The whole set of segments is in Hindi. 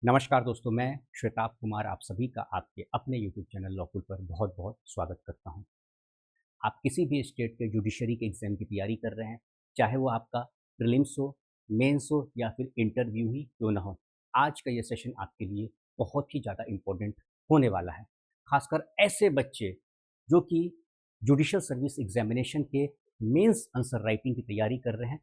नमस्कार दोस्तों, मैं श्वेताब कुमार आप सभी का आपके अपने यूट्यूब चैनल लॉकुल पर बहुत बहुत स्वागत करता हूं। आप किसी भी स्टेट के जुडिशरी के एग्ज़ाम की तैयारी कर रहे हैं, चाहे वो आपका प्रीलिम्स हो, मेंस हो या फिर इंटरव्यू ही क्यों ना हो, आज का ये सेशन आपके लिए बहुत ही ज़्यादा इम्पोर्टेंट होने वाला है। खासकर ऐसे बच्चे जो कि जुडिशल सर्विस एग्जामिनेशन के मेंस आंसर राइटिंग की तैयारी कर रहे हैं,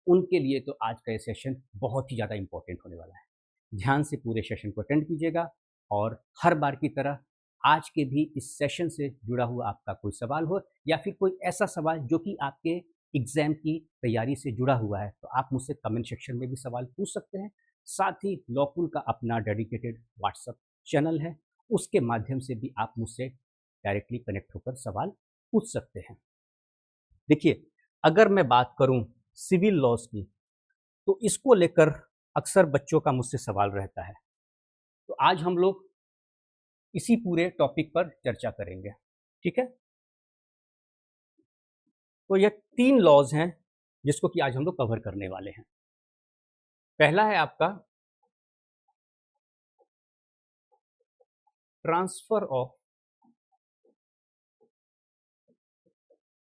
उनके लिए तो आज का ये सेशन बहुत ही ज़्यादा इम्पोर्टेंट होने वाला है। ध्यान से पूरे सेशन को अटेंड कीजिएगा और हर बार की तरह आज के भी इस सेशन से जुड़ा हुआ आपका कोई सवाल हो या फिर कोई ऐसा सवाल जो कि आपके एग्जाम की तैयारी से जुड़ा हुआ है, तो आप मुझसे कमेंट सेक्शन में भी सवाल पूछ सकते हैं। साथ ही लॉकुल का अपना डेडिकेटेड व्हाट्सएप चैनल है, उसके माध्यम से भी आप मुझसे डायरेक्टली कनेक्ट होकर सवाल पूछ सकते हैं। देखिए, अगर मैं बात करूं सिविल लॉज की, तो इसको लेकर अक्सर बच्चों का मुझसे सवाल रहता है। तो आज हम लोग इसी पूरे टॉपिक पर चर्चा करेंगे, ठीक है। तो ये 3 लॉज हैं जिसको कि आज हम लोग कवर करने वाले हैं। पहला है आपका ट्रांसफर ऑफ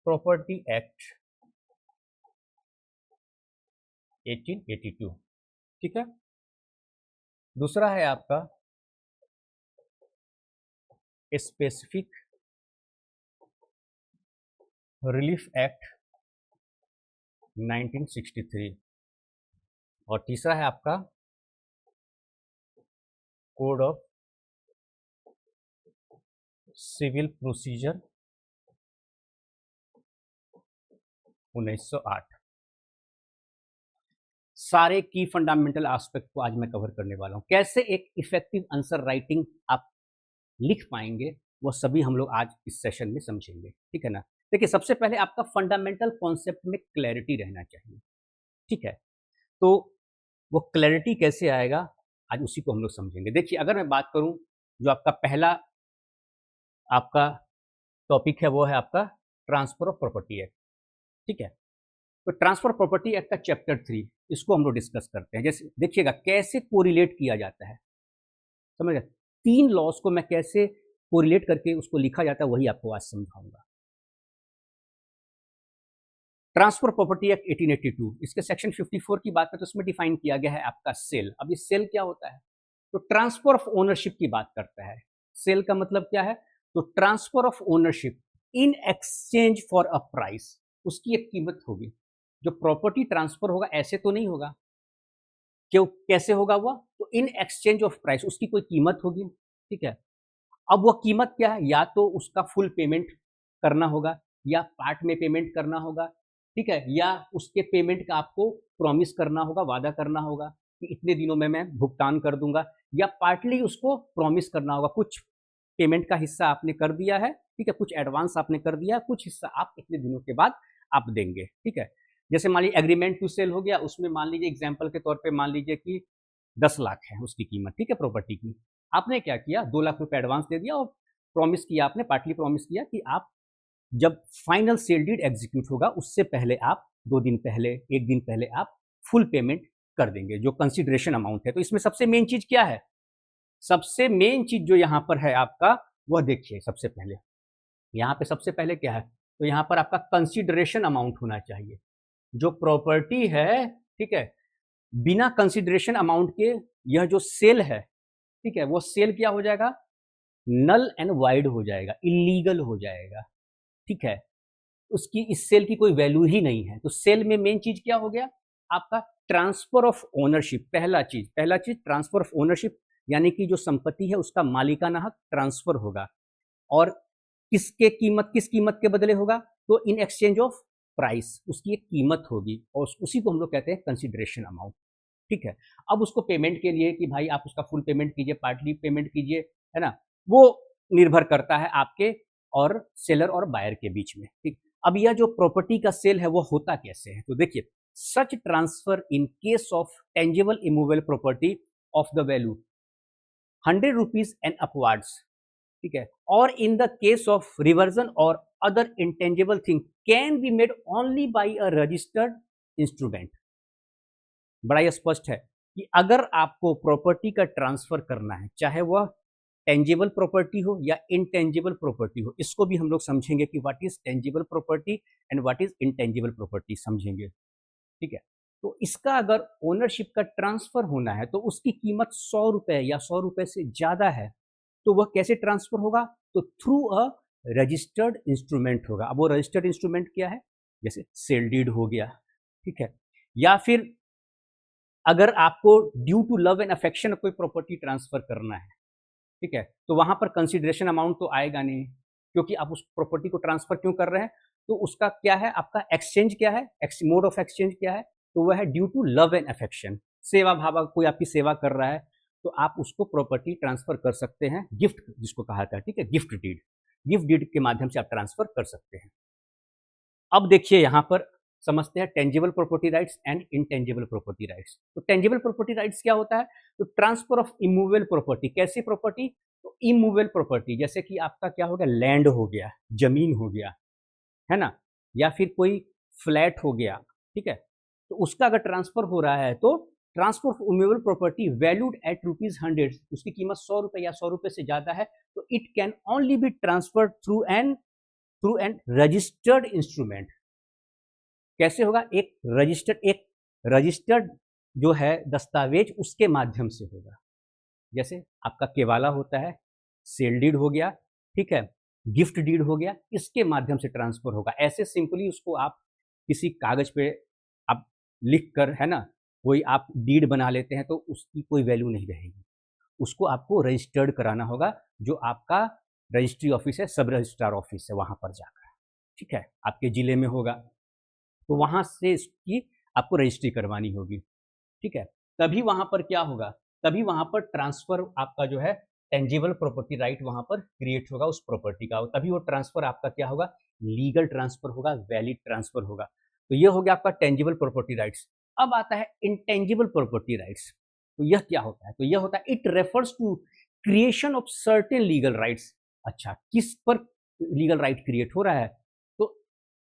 प्रॉपर्टी एक्ट 1882, ठीक है। दूसरा है आपका स्पेसिफिक रिलीफ एक्ट 1963 और तीसरा है आपका कोड ऑफ सिविल प्रोसीजर 1908। सारे की फंडामेंटल एस्पेक्ट को आज मैं कवर करने वाला हूं। कैसे एक इफेक्टिव आंसर राइटिंग आप लिख पाएंगे, वो सभी हम लोग आज इस सेशन में समझेंगे, ठीक है ना। देखिए, सबसे पहले आपका फंडामेंटल कॉन्सेप्ट में क्लैरिटी रहना चाहिए, ठीक है। तो वो क्लैरिटी कैसे आएगा, आज उसी को हम लोग समझेंगे। देखिए, अगर मैं बात करूं, जो आपका पहला आपका टॉपिक है वो है आपका ट्रांसफर ऑफ प्रॉपर्टी एक्ट, ठीक है। तो ट्रांसफर प्रॉपर्टी एक्ट का चैप्टर 3, इसको हम लोग डिस्कस करते हैं। जैसे देखिएगा कैसे कोरिलेट किया जाता है, समझ गए। 3 लॉज को मैं कैसे कोरिलेट करके उसको लिखा जाता है, वही आपको आज समझाऊंगा। ट्रांसफर प्रॉपर्टी एक्ट 1882, इसके सेक्शन 54 की बात करें तो उसमें डिफाइन किया गया है आपका सेल। अब ये सेल क्या होता है, तो ट्रांसफर ऑफ ओनरशिप की बात करता है। सेल का मतलब क्या है, तो transfer of ownership in exchange for a price, उसकी एक कीमत होगी। जो प्रॉपर्टी ट्रांसफर होगा ऐसे तो नहीं होगा, क्यों, कैसे होगा वो, तो इन एक्सचेंज ऑफ प्राइस, उसकी कोई कीमत होगी, ठीक है। अब वो कीमत क्या है, या तो उसका फुल पेमेंट करना होगा या पार्ट में पेमेंट करना होगा, ठीक है, या उसके पेमेंट का आपको प्रॉमिस करना होगा, वादा करना होगा कि इतने दिनों में मैं भुगतान कर दूंगा, या पार्टली उसको प्रॉमिस करना होगा, कुछ पेमेंट का हिस्सा आपने कर दिया है, ठीक है, कुछ एडवांस आपने कर दिया, कुछ हिस्सा आप इतने दिनों के बाद आप देंगे, ठीक है। जैसे मान लीजिए एग्रीमेंट टू सेल हो गया, उसमें मान लीजिए एग्जाम्पल के तौर पर मान लीजिए कि 10 लाख है उसकी कीमत, ठीक है, प्रॉपर्टी की। आपने क्या किया, 2 लाख रुपए एडवांस दे दिया और प्रॉमिस किया, आपने पार्टली प्रॉमिस किया कि आप जब फाइनल सेल डीड एग्जीक्यूट होगा उससे पहले आप 2 दिन पहले, 1 दिन पहले आप फुल पेमेंट कर देंगे, जो कंसिडरेशन अमाउंट है। तो इसमें सबसे मेन चीज क्या है, सबसे मेन चीज जो यहाँ पर है आपका, वह देखिए। सबसे पहले यहाँ पे सबसे पहले क्या है, तो यहाँ पर आपका कंसिडरेशन अमाउंट होना चाहिए। जो प्रॉपर्टी है, ठीक है, बिना कंसिडरेशन अमाउंट के यह जो सेल है, ठीक है, वो सेल क्या हो जाएगा, नल एंड वाइड हो जाएगा, इलीगल हो जाएगा, ठीक है। उसकी इस सेल की कोई वैल्यू ही नहीं है। तो सेल में मेन चीज क्या हो गया आपका, ट्रांसफर ऑफ ओनरशिप। पहला चीज ट्रांसफर ऑफ ओनरशिप, यानी कि जो संपत्ति है उसका मालिकाना हक ट्रांसफर होगा, और किस कीमत के बदले होगा, तो इन एक्सचेंज ऑफ प्राइस, उसकी एक कीमत होगी, और उसी को हम लोग कहते हैं कंसिडरेशन अमाउंट, ठीक है। अब उसको पेमेंट के लिए कि भाई आप उसका फुल पेमेंट कीजिए, पार्टली पेमेंट कीजिए, है ना, वो निर्भर करता है आपके और सेलर और बायर के बीच में, ठीक। अब यह जो प्रॉपर्टी का सेल है वो होता कैसे है, तो देखिए, such transfer in case of tangible immovable property of the value 100 rupees and upwards, ठीक है, और in the case of reversion और other intangible thing can be made only by a registered instrument. बड़ा ही स्पष्ट है कि अगर आपको प्रॉपर्टी का ट्रांसफर करना है, चाहे वह टेंजिबल प्रॉपर्टी हो या इनटेंजिबल प्रॉपर्टी हो, इसको भी हम लोग समझेंगे कि what is tangible property and what is intangible property समझेंगे। ठीक है, तो इसका अगर ओनरशिप का ट्रांसफर होना है तो उसकी कीमत 100 रुपए या 100 रुपए से ज्यादा है, तो वह कैसे ट्रांसफर होगा? तो थ्रू अ रजिस्टर्ड इंस्ट्रूमेंट होगा। अब वो रजिस्टर्ड इंस्ट्रूमेंट क्या है? जैसे सेल डीड हो गया, ठीक है, या फिर अगर आपको due to love and affection कोई प्रॉपर्टी ट्रांसफर करना है, ठीक है, तो वहां पर कंसिडरेशन अमाउंट तो आएगा नहीं, क्योंकि आप उस प्रॉपर्टी को ट्रांसफर क्यों कर रहे हैं? तो उसका क्या है, आपका एक्सचेंज क्या है, मोड ऑफ एक्सचेंज क्या है? तो वह है due to love and affection, सेवा भाव, कोई आपकी सेवा कर रहा है तो आप उसको प्रॉपर्टी ट्रांसफर कर सकते हैं, गिफ्ट जिसको कहा जाता है, ठीक है, गिफ्ट डीड, गिफ्ट डीड के माध्यम से आप ट्रांसफर कर सकते हैं। अब देखिए यहां पर समझते हैं tangible property rights and intangible property rights. तो टेंजिबल प्रॉपर्टी राइट्स क्या होता है? तो ट्रांसफर ऑफ इमूवेबल प्रॉपर्टी। कैसी प्रॉपर्टी? तो इमूवेबल प्रॉपर्टी, जैसे कि आपका क्या हो गया, लैंड हो गया, जमीन हो गया, है ना, या फिर कोई फ्लैट हो गया, ठीक है, तो उसका अगर ट्रांसफर हो रहा है तो transfer of immovable property valued at ₹100, उसकी कीमत 100 रुपए या 100 रुपए से ज्यादा है, तो it can only be transferred through an registered instrument. कैसे होगा? एक रजिस्टर्ड जो है दस्तावेज, उसके माध्यम से होगा। जैसे आपका केवाला होता है, सेल डीड हो गया, ठीक है, गिफ्ट डीड हो गया, इसके माध्यम से ट्रांसफर होगा। ऐसे सिंपली उसको आप किसी कागज पे आप लिख कर, है ना, कोई आप डीड बना लेते हैं तो उसकी कोई वैल्यू नहीं रहेगी। उसको आपको रजिस्टर्ड कराना होगा, जो आपका रजिस्ट्री ऑफिस है, सब रजिस्ट्रार ऑफिस है, वहां पर जाकर, ठीक है, आपके जिले में होगा, तो वहां से इसकी आपको रजिस्ट्री करवानी होगी, ठीक है। तभी वहां पर क्या होगा? तभी वहां पर ट्रांसफर आपका जो है टेंजिबल प्रॉपर्टी राइट वहां पर क्रिएट होगा उस प्रॉपर्टी का, तभी वो ट्रांसफर आपका क्या होगा? लीगल ट्रांसफर होगा, वैलिड ट्रांसफर होगा। तो ये हो गया आपका टेंजिबल प्रॉपर्टी राइट्स। अब आता है इंटेंजिबल प्रॉपर्टी राइट्स। तो यह क्या होता है? तो यह होता है, it refers to creation of certain legal rights. अच्छा, किस पर लीगल राइट क्रिएट हो रहा है? तो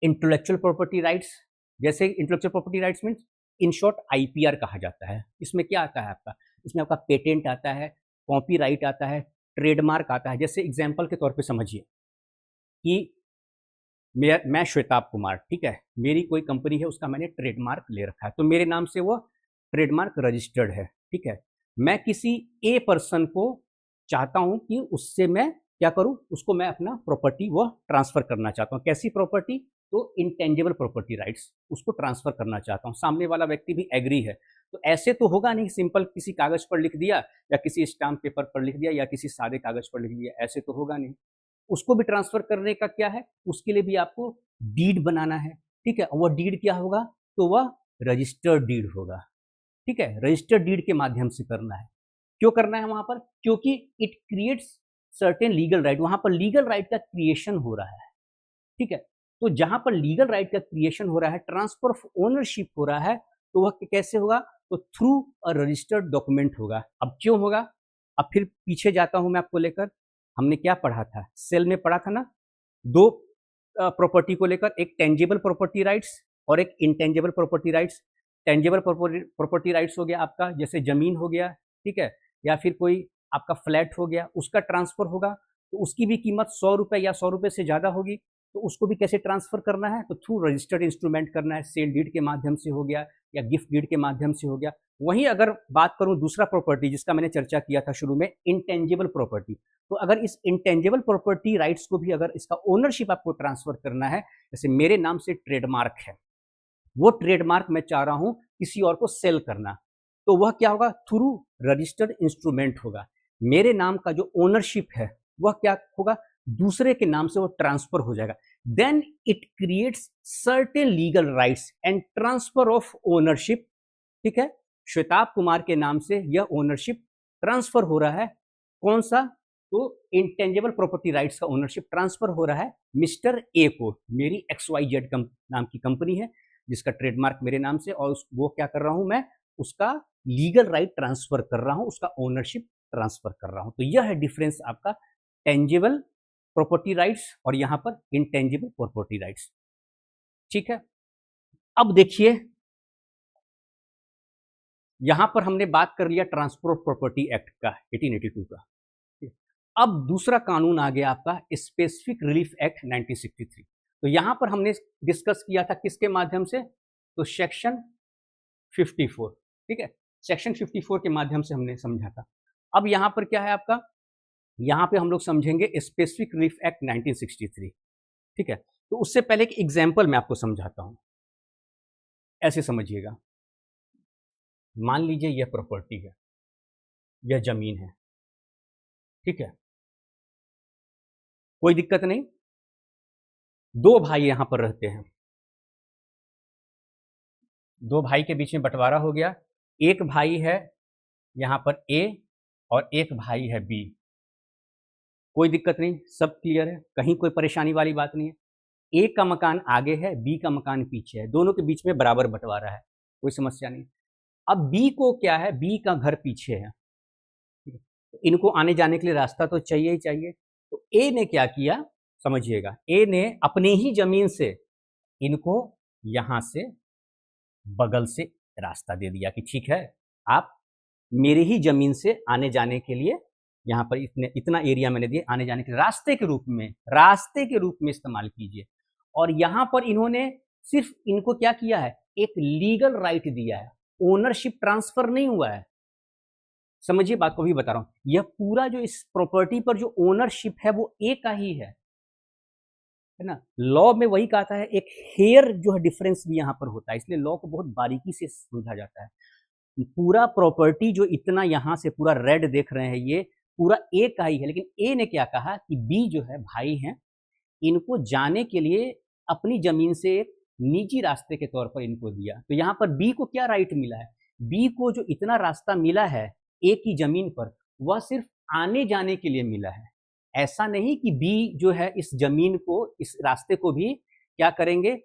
इंटेलेक्चुअल प्रॉपर्टी राइट्स। जैसे intellectual property rights means in short IPR कहा जाता है। इसमें क्या आता है आपका? इसमें आपका पेटेंट आता है, कॉपीराइट आता है, ट्रेडमार्क आता है। जैसे एग्जांपल के तौर पे समझिए कि मैं श्वेताब कुमार, ठीक है, मेरी कोई कंपनी है, उसका मैंने ट्रेडमार्क ले रखा है, तो मेरे नाम से वो ट्रेडमार्क रजिस्टर्ड है, ठीक है। मैं किसी ए पर्सन को चाहता हूं कि उससे मैं क्या करूं, उसको मैं अपना प्रॉपर्टी वो ट्रांसफर करना चाहता हूं। कैसी प्रॉपर्टी? तो इंटेंजिबल प्रॉपर्टी राइट्स, उसको ट्रांसफर करना चाहता हूं। सामने वाला व्यक्ति भी एग्री है, तो ऐसे तो होगा नहीं सिंपल किसी कागज पर लिख दिया या किसी स्टाम्प पेपर पर लिख दिया या किसी सादे कागज पर लिख दिया, ऐसे तो होगा नहीं। उसको भी ट्रांसफर करने का क्या है? उसके लिए भी आपको डीड बनाना है, ठीक है। वह डीड क्या होगा? तो वह रजिस्टर्ड डीड होगा, ठीक है, रजिस्टर्ड डीड के माध्यम से करना है। क्यों करना है वहां पर? क्योंकि it creates certain legal right, वहां पर लीगल राइट का क्रिएशन हो रहा है, ठीक है। तो जहां पर लीगल राइट का क्रिएशन हो रहा है, ट्रांसफर ऑफ ओनरशिप हो रहा है, तो वह कैसे होगा? तो थ्रू अ रजिस्टर्ड डॉक्यूमेंट होगा। अब क्यों होगा? अब फिर पीछे जाता हूं मैं आपको लेकर, हमने क्या पढ़ा था? सेल में पढ़ा था ना, दो प्रॉपर्टी को लेकर, एक टेंजिबल प्रॉपर्टी राइट्स और एक intangible property rights. Tangible property rights हो गया आपका, जैसे जमीन हो गया, ठीक है, या फिर कोई आपका फ्लैट हो गया, उसका ट्रांसफर होगा, तो उसकी भी कीमत 100 रुपए या 100 रुपए से ज्यादा होगी। तो उसको भी कैसे ट्रांसफर करना है? तो थ्रू रजिस्टर्ड इंस्ट्रूमेंट करना है, सेल डीड के माध्यम से हो गया या गिफ्ट डीड के माध्यम से हो गया। वहीं अगर बात करूं दूसरा प्रॉपर्टी जिसका मैंने चर्चा किया था शुरू में, इंटेंजिबल प्रॉपर्टी, तो अगर इस इंटेंजिबल प्रॉपर्टी राइट्स को भी अगर इसका ओनरशिप आपको ट्रांसफर करना है, जैसे मेरे नाम से ट्रेडमार्क है, वो ट्रेडमार्क मैं चाह रहा हूं किसी और को सेल करना, तो वह क्या होगा? थ्रू रजिस्टर्ड इंस्ट्रूमेंट होगा। मेरे नाम का जो ओनरशिप है वह क्या होगा? दूसरे के नाम से वो ट्रांसफर हो जाएगा। Then it creates certain legal rights and transfer of ownership, ठीक है। श्वेताब कुमार के नाम से यह ओनरशिप ट्रांसफर हो रहा है। कौन सा? तो इंटेंजिबल प्रॉपर्टी राइट्स का ओनरशिप ट्रांसफर हो रहा है मिस्टर ए को। मेरी XYZ नाम की कंपनी है जिसका ट्रेडमार्क मेरे नाम से, और वो क्या कर रहा हूं मैं? उसका लीगल राइट ट्रांसफर कर रहा हूं, उसका ओनरशिप ट्रांसफर कर रहा हूं। तो यह है डिफरेंस आपका टेंजिबल प्रॉपर्टी राइट्स और यहां पर इंटेंजिबल प्रॉपर्टी राइट्स, ठीक है। अब देखिए यहां पर हमने बात कर लिया ट्रांसफर ऑफ प्रॉपर्टी एक्ट का 1882 का। अब दूसरा कानून आ गया आपका स्पेसिफिक रिलीफ एक्ट 1963। तो यहां पर हमने डिस्कस किया था किसके माध्यम से, तो सेक्शन 54, ठीक है, सेक्शन 54 के माध्यम से हमने समझा था। अब यहां पर क्या है आपका, यहां पे हम लोग समझेंगे स्पेसिफिक रिलीफ एक्ट 1963, ठीक है। तो उससे पहले एक एग्जाम्पल मैं आपको समझाता हूं, ऐसे समझिएगा। मान लीजिए यह प्रॉपर्टी है, यह जमीन है, ठीक है, कोई दिक्कत नहीं। दो भाई यहां पर रहते हैं, दो भाई के बीच में बंटवारा हो गया। एक भाई है यहां पर ए और एक भाई है बी, कोई दिक्कत नहीं, सब क्लियर है, कहीं कोई परेशानी वाली बात नहीं है। ए का मकान आगे है, बी का मकान पीछे है, दोनों के बीच में बराबर बंटवारा है, कोई समस्या नहीं। अब बी को क्या है, बी का घर पीछे है, इनको आने जाने के लिए रास्ता तो चाहिए ही चाहिए। तो ए ने क्या किया, समझिएगा, ए ने अपनी ही जमीन से इनको यहां से बगल से रास्ता दे दिया कि ठीक है, आप मेरी ही जमीन से आने जाने के लिए यहाँ पर इतना एरिया मैंने दिया, आने जाने के रास्ते के रूप में इस्तेमाल कीजिए। और यहाँ पर इन्होंने सिर्फ इनको क्या किया है, एक लीगल राइट दिया है, ओनरशिप ट्रांसफर नहीं हुआ है। समझिए बात को भी बता रहा हूं, यह पूरा जो इस प्रॉपर्टी पर जो ओनरशिप है वो ए का ही है ना। लॉ में वही कहता है, एक हेयर जो है डिफरेंस भी यहाँ पर होता है, इसलिए लॉ को बहुत बारीकी से समझा जाता है। पूरा प्रॉपर्टी जो इतना यहाँ से पूरा रेड देख रहे हैं, ये पूरा ए का ही है, लेकिन ए ने क्या कहा कि बी जो है भाई हैं, इनको जाने के लिए अपनी जमीन से एक निजी रास्ते के तौर पर इनको दिया। तो यहाँ पर बी को क्या राइट मिला है, बी को जो इतना रास्ता मिला है ए की जमीन पर, वह सिर्फ आने जाने के लिए मिला है। ऐसा नहीं कि बी जो है इस जमीन को, इस रास्ते को भी क्या करेंगे,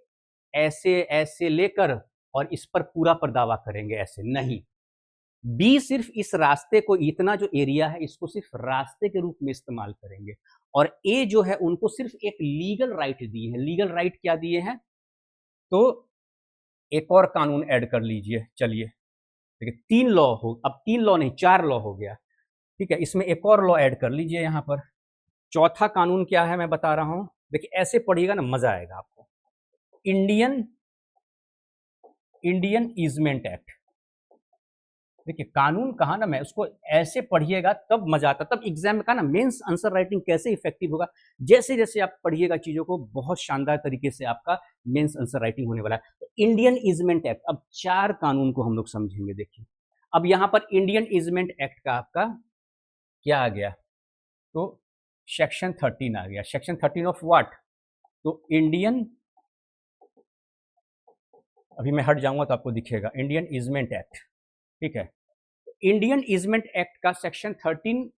ऐसे ऐसे लेकर और इस पर पूरा पर दावा करेंगे, ऐसे नहीं। बी सिर्फ इस रास्ते को, इतना जो एरिया है इसको सिर्फ रास्ते के रूप में इस्तेमाल करेंगे। और ए जो है उनको सिर्फ एक लीगल राइट दी है। लीगल राइट क्या दिए हैं, तो एक और कानून ऐड कर लीजिए, चलिए देखिए, 3 लॉ हो, अब 3 लॉ नहीं 4 लॉ हो गया, ठीक है। इसमें एक और लॉ ऐड कर लीजिए यहाँ पर। चौथा कानून क्या है मैं बता रहा हूं, देखिए ऐसे पढ़िएगा ना, मजा आएगा आपको। Indian easement act. देखिए कानून कहा ना, मैं उसको ऐसे पढ़िएगा तब मजा आता, तब एग्जाम में कहा ना मेंस आंसर राइटिंग कैसे इफेक्टिव होगा। जैसे जैसे आप पढ़िएगा चीजों को, बहुत शानदार तरीके से आपका मेंस आंसर राइटिंग होने वाला है। तो इंडियन ईजमेंट एक्ट, अब 4 कानून को हम लोग समझेंगे। देखिए अब यहां पर इंडियन ईजमेंट एक्ट का आपका क्या आ गया, तो सेक्शन 13 आ गया। सेक्शन 13 ऑफ व्हाट, तो इंडियन, अभी मैं हट जाऊंगा तो आपको दिखेगा, इंडियन ईजमेंट एक्ट, ठीक है। इंडियन ईजमेंट एक्ट का सेक्शन 13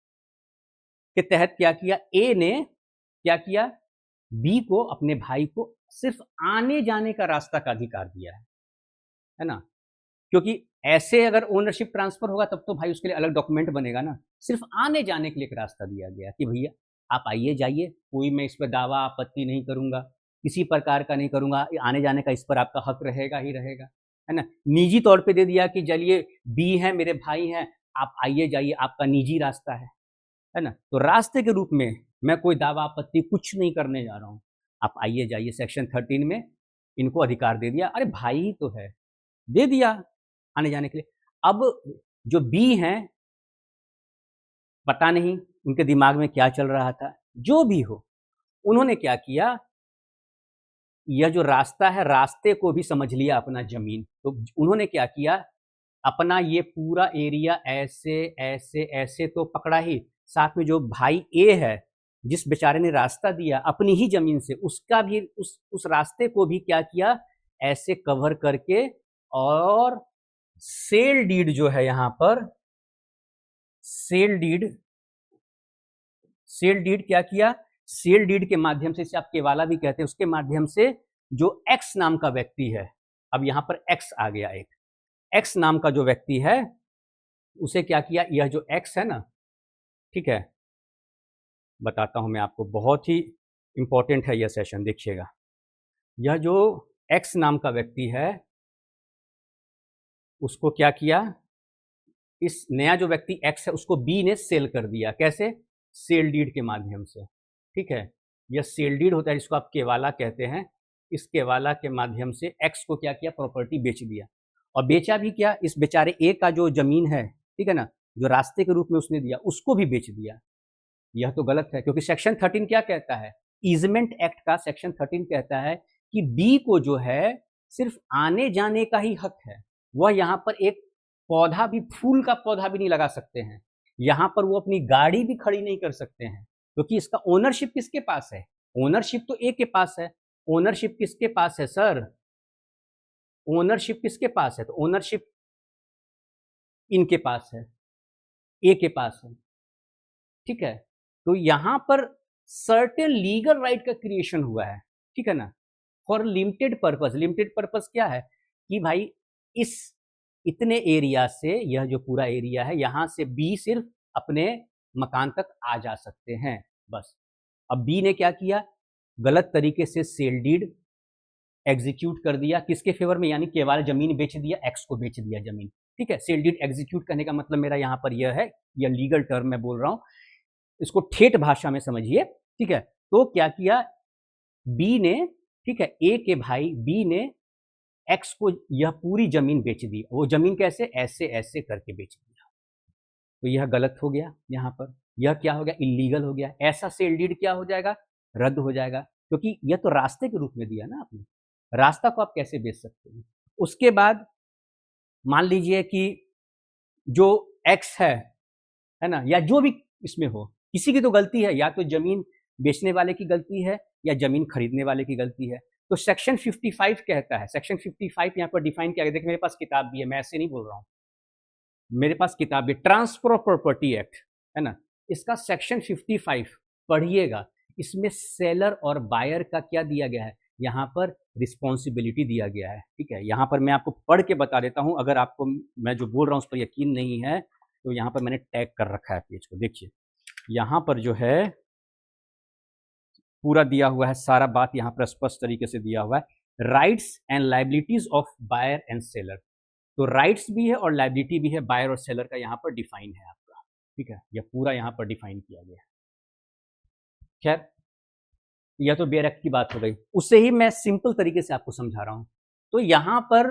के तहत क्या किया, ए ने क्या किया, बी को, अपने भाई को सिर्फ आने जाने का रास्ता का अधिकार दिया है ना। क्योंकि ऐसे अगर ओनरशिप ट्रांसफर होगा तब तो भाई उसके लिए अलग डॉक्यूमेंट बनेगा ना, सिर्फ आने जाने के लिए एक रास्ता दिया गया कि भैया आप आइए जाइए, कोई मैं इस पर दावा आपत्ति नहीं करूंगा, किसी प्रकार का नहीं करूंगा, आने जाने का इस पर आपका हक रहेगा ही रहेगा, है ना। निजी तौर पे दे दिया कि चलिए बी है, मेरे भाई हैं, आप आइए जाइए, आपका निजी रास्ता है ना। तो रास्ते के रूप में मैं कोई दावा आपत्ति कुछ नहीं करने जा रहा हूँ, आप आइए जाइए। सेक्शन 13 में इनको अधिकार दे दिया, अरे भाई ही तो है, दे दिया आने जाने के लिए। अब जो बी हैं, पता नहीं उनके दिमाग में क्या चल रहा था, जो भी हो, उन्होंने क्या किया, यह जो रास्ता है, रास्ते को भी समझ लिया अपना जमीन। तो उन्होंने क्या किया, अपना ये पूरा एरिया ऐसे ऐसे ऐसे तो पकड़ा ही, साथ में जो भाई ए है, जिस बेचारे ने रास्ता दिया अपनी ही जमीन से, उसका भी उस रास्ते को भी क्या किया, ऐसे कवर करके, और सेल डीड जो है यहां पर, सेल डीड क्या किया, सेल डीड के माध्यम से, इसे आप केवाला भी कहते हैं, उसके माध्यम से जो एक्स नाम का व्यक्ति है, अब यहां पर एक्स आ गया, एक एक्स नाम का जो व्यक्ति है, उसे क्या किया, यह जो एक्स है ना, ठीक है, बताता हूं मैं आपको, बहुत ही इंपॉर्टेंट है यह सेशन, देखिएगा। यह जो एक्स नाम का व्यक्ति है, उसको क्या किया, इस नया जो व्यक्ति एक्स है उसको बी ने सेल कर दिया, कैसे? सेल डीड के माध्यम से, ठीक है। यह सेल डीड होता है जिसको आप केवाला कहते हैं। इस केवाला के माध्यम से एक्स को क्या किया? प्रॉपर्टी बेच दिया। और बेचा भी क्या? इस बेचारे ए का जो जमीन है, ठीक है ना, जो रास्ते के रूप में उसने दिया, उसको भी बेच दिया। यह तो गलत है, क्योंकि सेक्शन 13 क्या कहता है? ईजमेंट एक्ट का सेक्शन 13 कहता है कि बी को जो है सिर्फ आने जाने का ही हक है। वह यहाँ पर एक पौधा भी, फूल का पौधा भी नहीं लगा सकते हैं। यहाँ पर वो अपनी गाड़ी भी खड़ी नहीं कर सकते हैं, क्योंकि इसका ओनरशिप किसके पास है? ओनरशिप तो ए के पास है। ओनरशिप किसके पास है सर? ओनरशिप किसके पास है? तो ओनरशिप इनके पास है, ए के पास है, ठीक है। तो यहां पर सर्टेन लीगल राइट का क्रिएशन हुआ है, ठीक है ना, for limited purpose. Limited purpose क्या है? कि भाई इस इतने एरिया से, यह जो पूरा एरिया है, यहां से बी सिर्फ अपने मकान तक आ जा सकते हैं, बस। अब बी ने क्या किया? गलत तरीके से सेल डीड एग्जीक्यूट कर दिया, किसके फेवर में? यानी केवल जमीन बेच दिया, एक्स को बेच दिया जमीन, ठीक है। सेल डीड एग्जीक्यूट करने का मतलब मेरा यहाँ पर यह है, यह लीगल टर्म मैं बोल रहा हूँ, इसको ठेठ भाषा में समझिए, ठीक है। तो क्या किया बी ने, ठीक है, ए के भाई बी ने एक्स को यह पूरी जमीन बेच दी। वो जमीन कैसे? ऐसे ऐसे करके बेच दिया। तो यह गलत हो गया, यहाँ पर यह क्या हो गया? इलीगल हो गया। ऐसा सेल डीड क्या हो जाएगा? रद्द हो जाएगा, क्योंकि यह तो रास्ते के रूप में दिया ना आपने। रास्ता को आप कैसे बेच सकते हैं? उसके बाद मान लीजिए कि जो एक्स है ना, या जो भी इसमें हो, किसी की तो गलती है, या तो जमीन बेचने वाले की गलती है या जमीन खरीदने वाले की गलती है। तो सेक्शन 55 कहता है, सेक्शन 55 यहाँ पर डिफाइन किया गया। देखिए मेरे पास किताब भी है, मैं ऐसे नहीं बोल रहा हूँ, मेरे पास किताब भी, ट्रांसफर ऑफ प्रॉपर्टी एक्ट है ना, इसका सेक्शन 55 पढ़िएगा। इसमें सेलर और बायर का क्या दिया गया है? यहाँ पर रिस्पॉन्सिबिलिटी दिया गया है, ठीक है। यहाँ पर मैं आपको पढ़ के बता देता हूँ, अगर आपको मैं जो बोल रहा हूँ उस पर यकीन नहीं है तो यहाँ पर मैंने टैग कर रखा है पेज को, देखिए यहाँ पर जो है पूरा दिया हुआ है, सारा बात यहाँ पर स्पष्ट तरीके से दिया हुआ है। Rights and liabilities of buyer and seller. तो राइट्स भी है और लाइबिलिटी भी है, बायर और सेलर का यहाँ पर डिफाइन है आपका, ठीक है। यह पूरा यहाँ पर डिफाइन किया गया है। खैर यह तो बेयर एक्ट की बात हो गई, उससे ही मैं सिंपल तरीके से आपको समझा रहा हूँ। तो यहाँ पर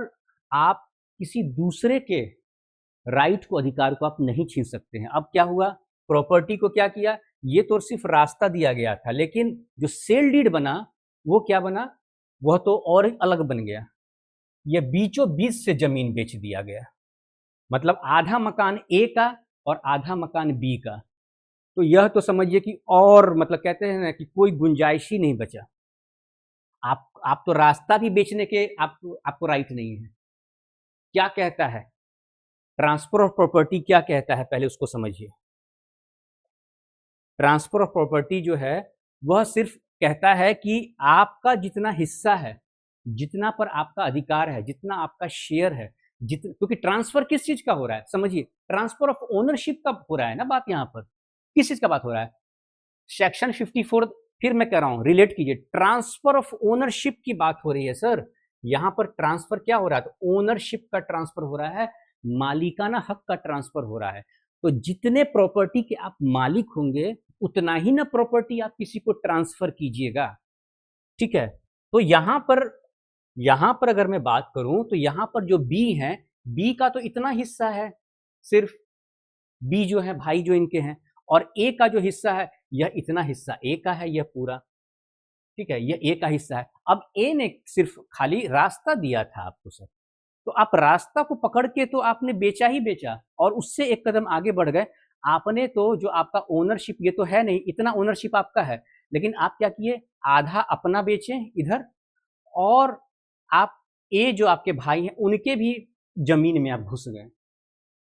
आप किसी दूसरे के राइट को, अधिकार को आप नहीं छीन सकते हैं। अब क्या हुआ? प्रॉपर्टी को क्या किया? ये तो सिर्फ रास्ता दिया गया था, लेकिन जो सेल डीड बना वो क्या बना? वह तो और अलग बन गया। ये बीचों बीच से जमीन बेच दिया गया, मतलब आधा मकान ए का और आधा मकान बी का। तो यह तो समझिए कि, और मतलब कहते हैं ना कि कोई गुंजाइश ही नहीं बचा। आप तो रास्ता भी बेचने के आपको राइट नहीं है। क्या कहता है ट्रांसफर ऑफ प्रॉपर्टी? क्या कहता है पहले उसको समझिए। ट्रांसफर ऑफ प्रॉपर्टी जो है वह सिर्फ कहता है कि आपका जितना हिस्सा है, जितना पर आपका अधिकार है, जितना आपका शेयर है, क्योंकि ट्रांसफर किस चीज का हो रहा है समझिए, ट्रांसफर ऑफ ओनरशिप का हो रहा है ना बात। यहाँ पर किस चीज का बात हो रहा है? सेक्शन 54, फिर मैं कह रहा हूं रिलेट कीजिए, ट्रांसफर ऑफ ओनरशिप की बात हो रही है सर। यहाँ पर ट्रांसफर क्या हो रहा है? तो ओनरशिप का ट्रांसफर हो रहा है, मालिकाना हक का ट्रांसफर हो रहा है। तो जितने प्रॉपर्टी के आप मालिक होंगे उतना ही ना प्रॉपर्टी आप किसी को ट्रांसफर कीजिएगा, ठीक है। तो यहाँ पर अगर मैं बात करूं तो यहाँ पर जो बी है, बी का तो इतना हिस्सा है, सिर्फ बी जो है भाई जो इनके हैं, और ए का जो हिस्सा है यह इतना हिस्सा ए का है, यह पूरा, ठीक है, यह ए का हिस्सा है। अब ए ने सिर्फ खाली रास्ता दिया था आपको सर, तो आप रास्ता को पकड़ के तो आपने बेचा ही बेचा, और उससे एक कदम आगे बढ़ गए। आपने तो जो आपका ओनरशिप, ये तो है नहीं, इतना ओनरशिप आपका है, लेकिन आप क्या किए? आधा अपना बेचे इधर, और आप ए जो आपके भाई हैं उनके भी जमीन में आप घुस गए,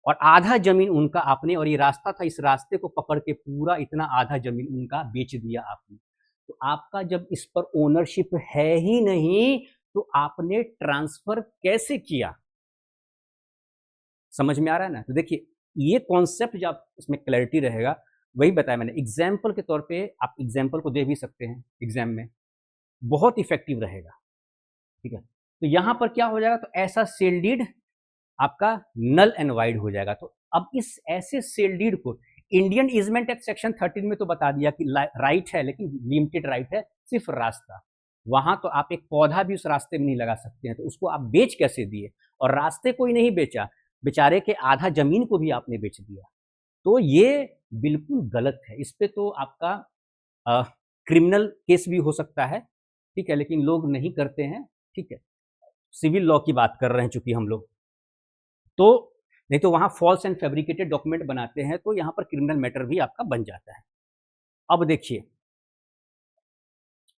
और आधा जमीन उनका आपने, और ये रास्ता था, इस रास्ते को पकड़ के पूरा इतना आधा जमीन उनका बेच दिया आपने। तो आपका जब इस पर ओनरशिप है ही नहीं तो आपने ट्रांसफर कैसे किया? समझ में आ रहा है ना? तो देखिए ये कॉन्सेप्ट जब इसमें क्लैरिटी रहेगा, वही बताया मैंने। एग्जाम्पल के तौर पे आप एग्जाम्पल को दे भी सकते हैं एग्जाम में, बहुत इफेक्टिव रहेगा, ठीक है। तो यहां पर क्या हो जाएगा? तो ऐसा सेल डीड आपका नल एंड वाइड हो जाएगा। तो अब इस ऐसे सेल डीड को इंडियन ईजमेंट एक्ट सेक्शन 13 में तो बता दिया कि राइट है, लेकिन लिमिटेड राइट है, सिर्फ रास्ता। वहां तो आप एक पौधा भी उस रास्ते में नहीं लगा सकते हैं, तो उसको आप बेच कैसे दिए? और रास्ते को ही नहीं बेचा, बेचारे के आधा जमीन को भी आपने बेच दिया। तो ये बिल्कुल गलत है। इस पे तो आपका क्रिमिनल केस भी हो सकता है, ठीक है, लेकिन लोग नहीं करते हैं, ठीक है। सिविल लॉ की बात कर रहे हैं चूंकि हम लोग, तो नहीं तो वहां फॉल्स एंड फैब्रिकेटेड डॉक्यूमेंट बनाते हैं, तो यहां पर क्रिमिनल मैटर भी आपका बन जाता है। अब देखिए,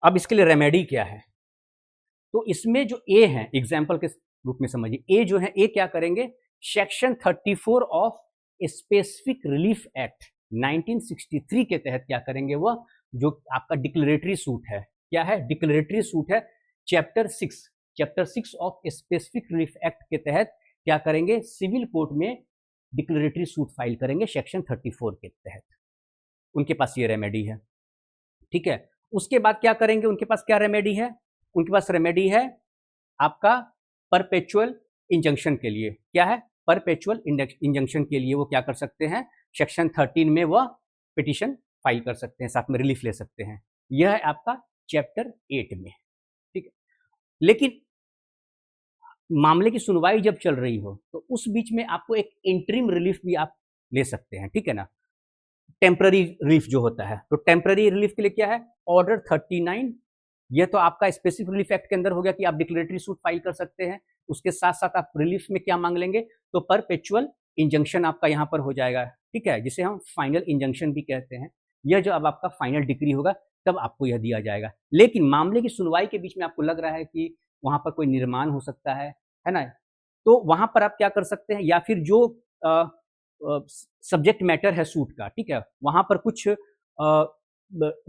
अब इसके लिए रेमेडी क्या है? तो इसमें जो ए है, एग्जाम्पल के रूप में समझिए, ए जो है, ए क्या करेंगे, section 34 of specific relief act 1963 के तहत क्या करेंगे, वह जो आपका डिक्लेरेटरी सूट है, क्या है, डिक्लेरेटरी सूट है, chapter 6 of specific relief act के तहत क्या करेंगे, सिविल कोर्ट में डिक्लेरेटरी सूट फाइल करेंगे सेक्शन 34 के तहत। उनके पास ये रेमेडी है, ठीक है। उसके बाद क्या करेंगे, उनके पास क्या रेमेडी है, उनके पास रेमेडी है आपका परपेचुअल इंजंक्शन के लिए। क्या है, परपेचुअल इंजंक्शन के लिए वो क्या कर सकते हैं, सेक्शन 13 में वह पिटिशन फाइल कर सकते हैं, साथ में रिलीफ ले सकते हैं। यह है आपका चैप्टर 8 में, ठीक है। लेकिन मामले की सुनवाई जब चल रही हो, तो उस बीच में आपको एक इंटरिम रिलीफ भी आप ले सकते हैं, ठीक है ना, टेम्पररी रिलीफ जो होता है। तो टेम्पररी रिलीफ के लिए क्या है, ऑर्डर 39। यह तो आपका स्पेसिफिक रिलीफ एक्ट के अंदर हो गया कि आप डिक्लेरेटरी सूट फाइल कर सकते हैं। उसके साथ साथ आप रिलीफ में क्या मांग लेंगे, तो परपेचुअल इंजंक्शन आपका यहाँ पर हो जाएगा, ठीक है, जिसे हम फाइनल इंजंक्शन भी कहते हैं। यह जो अब आपका फाइनल डिक्री होगा, तब आपको यह दिया जाएगा। लेकिन मामले की सुनवाई के बीच में आपको लग रहा है कि वहां पर कोई निर्माण हो सकता है ना, तो वहां पर आप क्या कर सकते हैं, या फिर जो सब्जेक्ट मैटर है सूट का, ठीक है, वहां पर कुछ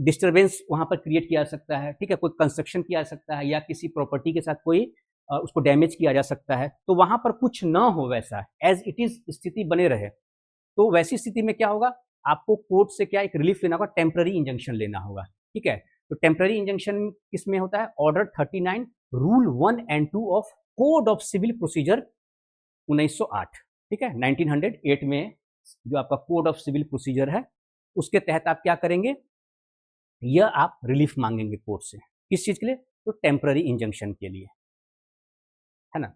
डिस्टरबेंस वहां पर क्रिएट किया जा सकता है, ठीक है, कोई कंस्ट्रक्शन किया जा सकता है, या किसी प्रॉपर्टी के साथ कोई उसको डैमेज किया जा सकता है, तो वहां पर कुछ ना हो, वैसा एज इट इज स्थिति बने रहे। तो वैसी स्थिति में क्या होगा, आपको कोर्ट से क्या एक रिलीफ लेना होगा, टेम्पररी इंजंक्शन लेना होगा, ठीक है। तो टेम्पररी इंजंक्शन किसमें होता है, order 39 rule 1 and 2 of code of civil procedure 1908, ठीक है, 1908 में जो आपका कोड ऑफ सिविल प्रोसीजर है, उसके तहत आप क्या करेंगे, यह आप रिलीफ मांगेंगे कोर्ट से। किस चीज के लिए, तो टेम्पररी इंजंक्शन के लिए, है ना।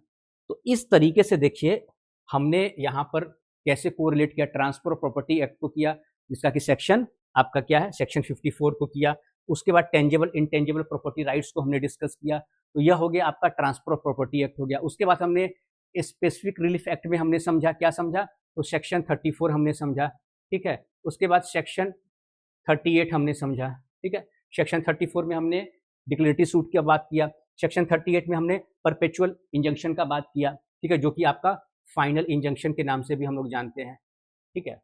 तो इस तरीके से देखिए, हमने यहाँ पर कैसे कोरिलेट किया, ट्रांसफर ऑफ प्रॉपर्टी एक्ट को किया, जिसका कि सेक्शन आपका क्या है, सेक्शन 54 को किया। उसके बाद टेंजेबल इंटेंजेबल प्रॉपर्टी राइट्स को हमने डिस्कस किया, तो यह हो गया आपका ट्रांसफर ऑफ प्रॉपर्टी एक्ट हो गया। उसके बाद हमने स्पेसिफिक रिलीफ एक्ट में हमने समझा, क्या समझा, तो सेक्शन 34 हमने समझा, ठीक है। उसके बाद सेक्शन 38 हमने समझा, ठीक है। सेक्शन 34 में हमने डिक्लेरेटरी सूट की बात किया, सेक्शन 38 में हमने परपेचुअल इंजंक्शन का बात किया, ठीक है, जो कि आपका फाइनल इंजंक्शन के नाम से भी हम लोग जानते हैं, ठीक है।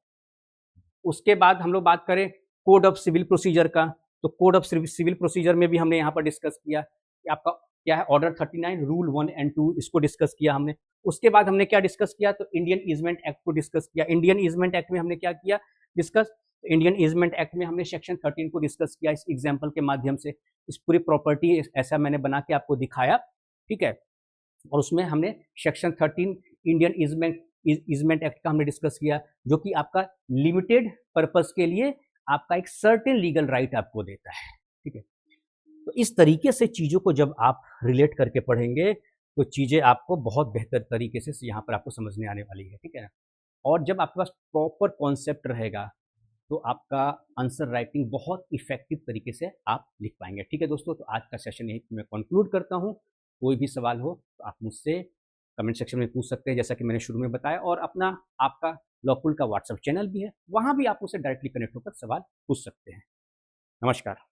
उसके बाद हम लोग बात करें कोड ऑफ सिविल प्रोसीजर का, तो कोड ऑफ सिविल प्रोसीजर में भी हमने यहाँ पर डिस्कस किया कि आपका क्या है, ऑर्डर 39 रूल 1 एंड 2, इसको डिस्कस किया हमने। उसके बाद हमने क्या डिस्कस किया, तो इंडियन ईजमेंट एक्ट को डिस्कस किया। इंडियन ईजमेंट एक्ट में हमने क्या किया, डिस्कस, इंडियन ईजमेंट एक्ट में हमने सेक्शन 13 को डिस्कस किया इस एग्जाम्पल के माध्यम से। इस पूरी प्रॉपर्टी ऐसा मैंने बना के आपको दिखाया, ठीक है। और उसमें हमने सेक्शन 13 इंडियन ईजमेंट एक्ट का हमने डिस्कस किया, जो कि आपका लिमिटेड पर्पस के लिए आपका एक सर्टेन लीगल राइट आपको देता है, ठीक है। तो इस तरीके से चीज़ों को जब आप रिलेट करके पढ़ेंगे, तो चीज़ें आपको बहुत बेहतर तरीके से यहाँ पर आपको समझने आने वाली है, ठीक है ना। और जब आपके पास प्रॉपर कॉन्सेप्ट रहेगा, तो आपका आंसर राइटिंग बहुत इफेक्टिव तरीके से आप लिख पाएंगे, ठीक है दोस्तों। तो आज का सेशन यही मैं कंक्लूड करता हूँ। कोई भी सवाल हो तो आप मुझसे कमेंट सेक्शन में पूछ सकते हैं, जैसा कि मैंने शुरू में बताया। और अपना आपका लॉकुल का व्हाट्सएप चैनल भी है, वहाँ भी आप मुझसे डायरेक्टली कनेक्ट होकर सवाल पूछ सकते हैं। नमस्कार।